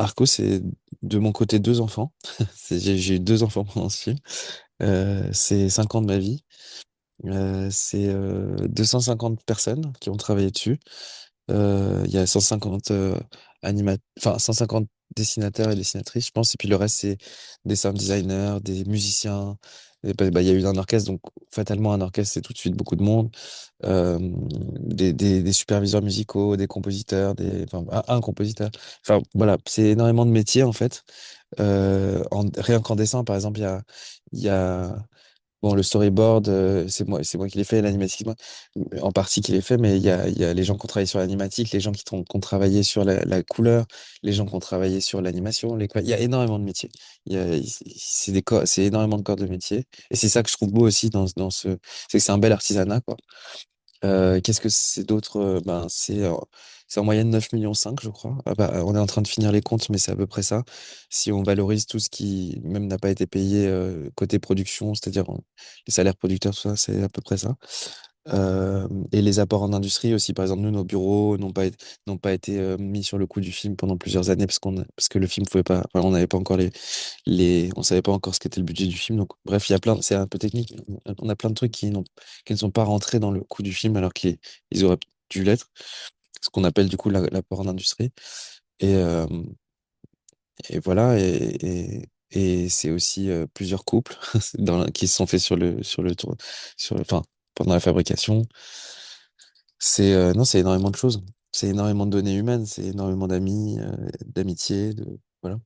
Arco, c'est de mon côté deux enfants. J'ai eu deux enfants pendant ce film. C'est 5 ans de ma vie. C'est 250 personnes qui ont travaillé dessus. Il y a 150 enfin 150 dessinateurs et dessinatrices, je pense. Et puis le reste, c'est des sound designers, des musiciens. Et il y a eu un orchestre, donc fatalement, un orchestre, c'est tout de suite beaucoup de monde. Des superviseurs musicaux, des compositeurs, enfin, un compositeur. Enfin, voilà, c'est énormément de métiers, en fait. Rien qu'en dessin, par exemple, il y a bon, le storyboard, c'est moi qui l'ai fait, l'animatique, en partie qui l'ai fait, mais il y a les gens qui ont travaillé sur l'animatique, les gens qui ont travaillé sur la couleur, les gens qui ont travaillé sur l'animation, il y a énormément de métiers. C'est énormément de corps de métier. Et c'est ça que je trouve beau aussi c'est que c'est un bel artisanat, quoi. Qu'est-ce que c'est d'autre? C'est en moyenne 9,5 millions, je crois. Ah bah, on est en train de finir les comptes, mais c'est à peu près ça. Si on valorise tout ce qui même n'a pas été payé côté production, c'est-à-dire les salaires producteurs, tout ça, c'est à peu près ça. Et les apports en industrie aussi, par exemple, nous, nos bureaux n'ont pas été mis sur le coup du film pendant plusieurs années parce que le film pouvait pas, enfin, on n'avait pas encore on savait pas encore ce qu'était le budget du film. Donc, bref, c'est un peu technique. On a plein de trucs qui ne sont pas rentrés dans le coût du film alors qu'ils auraient dû l'être. Ce qu'on appelle du coup l'apport en industrie. Et, euh, et voilà. Et c'est aussi plusieurs couples qui se sont faits sur le tour, enfin, pendant la fabrication. Non, c'est énormément de choses. C'est énormément de données humaines, c'est énormément d'amis, d'amitié, voilà.